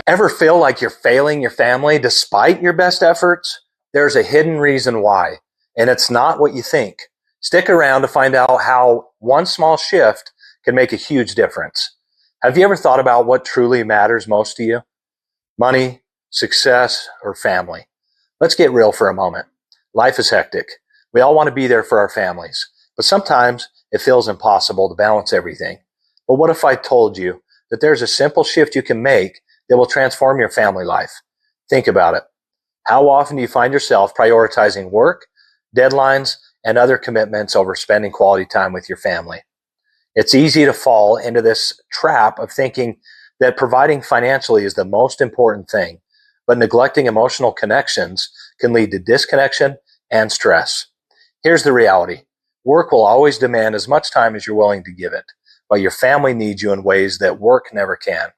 Ever feel like you're failing your family despite your best efforts? There's a hidden reason why, and it's not what you think. Stick around to find out how one small shift can make a huge difference. Have you ever thought about what truly matters most to you? Money, success, or family? Let's get real for a moment. Life is hectic. We all want to be there for our families, but sometimes it feels impossible to balance everything. But what if I told you that there's a simple shift you can make that will transform your family life? Think about it. How often do you find yourself prioritizing work, deadlines, and other commitments over spending quality time with your family? It's easy to fall into this trap of thinking that providing financially is the most important thing, but neglecting emotional connections can lead to disconnection and stress. Here's the reality. Work will always demand as much time as you're willing to give it, but your family needs you in ways that work never can.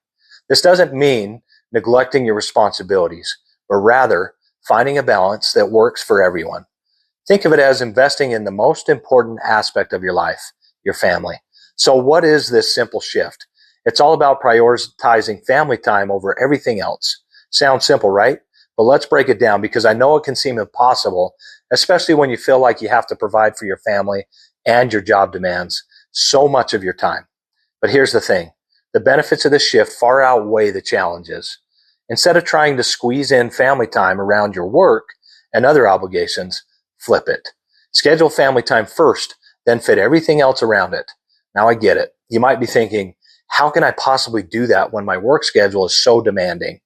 This doesn't mean neglecting your responsibilities, but rather finding a balance that works for everyone. Think of it as investing in the most important aspect of your life, your family. So what is this simple shift? It's all about prioritizing family time over everything else. Sounds simple, right? But let's break it down because I know it can seem impossible, especially when you feel like you have to provide for your family and your job demands so much of your time. But here's the thing. The benefits of this shift far outweigh the challenges. Instead of trying to squeeze in family time around your work and other obligations, flip it. Schedule family time first, then fit everything else around it. Now I get it. You might be thinking, how can I possibly do that when my work schedule is so demanding?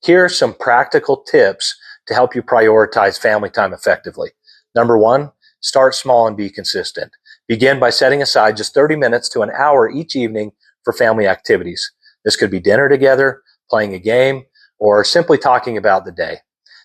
Here are some practical tips to help you prioritize family time effectively. Number one, start small and be consistent. Begin by setting aside just 30 minutes to an hour each evening for family activities. This could be dinner together, playing a game, or simply talking about the day.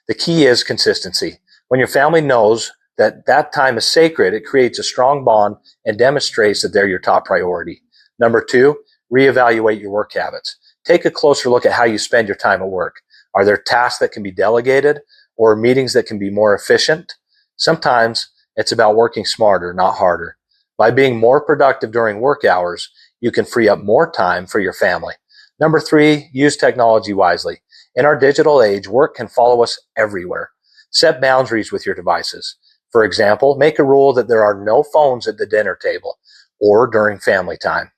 The key is consistency. When your family knows that that time is sacred, it creates a strong bond and demonstrates that they're your top priority. Number two, reevaluate your work habits. Take a closer look at how you spend your time at work. Are there tasks that can be delegated or meetings that can be more efficient? Sometimes it's about working smarter, not harder. By being more productive during work hours, you can free up more time for your family. Number three, use technology wisely. In our digital age, work can follow us everywhere. Set boundaries with your devices. For example, make a rule that there are no phones at the dinner table or during family time.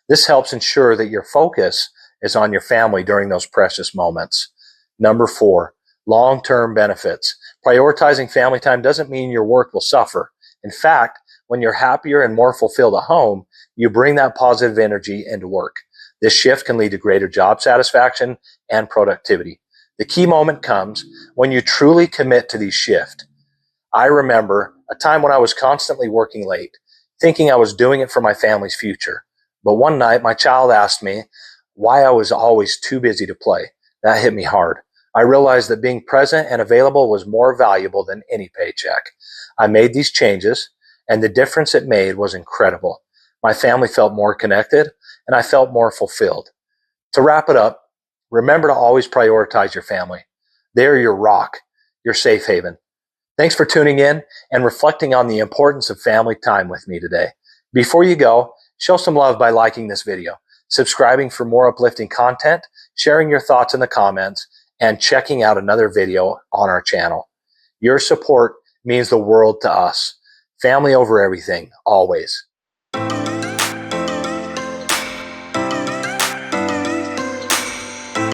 This helps ensure that your focus is on your family during those precious moments. Number four, long-term benefits. Prioritizing family time doesn't mean your work will suffer. In fact, when you're happier and more fulfilled at home, you bring that positive energy into work. This shift can lead to greater job satisfaction and productivity. The key moment comes when you truly commit to these shifts. I remember a time when I was constantly working late, thinking I was doing it for my family's future. But one night, my child asked me why I was always too busy to play. That hit me hard. I realized that being present and available was more valuable than any paycheck. I made these changes, and the difference it made was incredible. My family felt more connected, and I felt more fulfilled. To wrap it up, remember to always prioritize your family. They're your rock, your safe haven. Thanks for tuning in and reflecting on the importance of family time with me today. Before you go, show some love by liking this video, subscribing for more uplifting content, sharing your thoughts in the comments, and checking out another video on our channel. Your support means the world to us. Family over everything, always.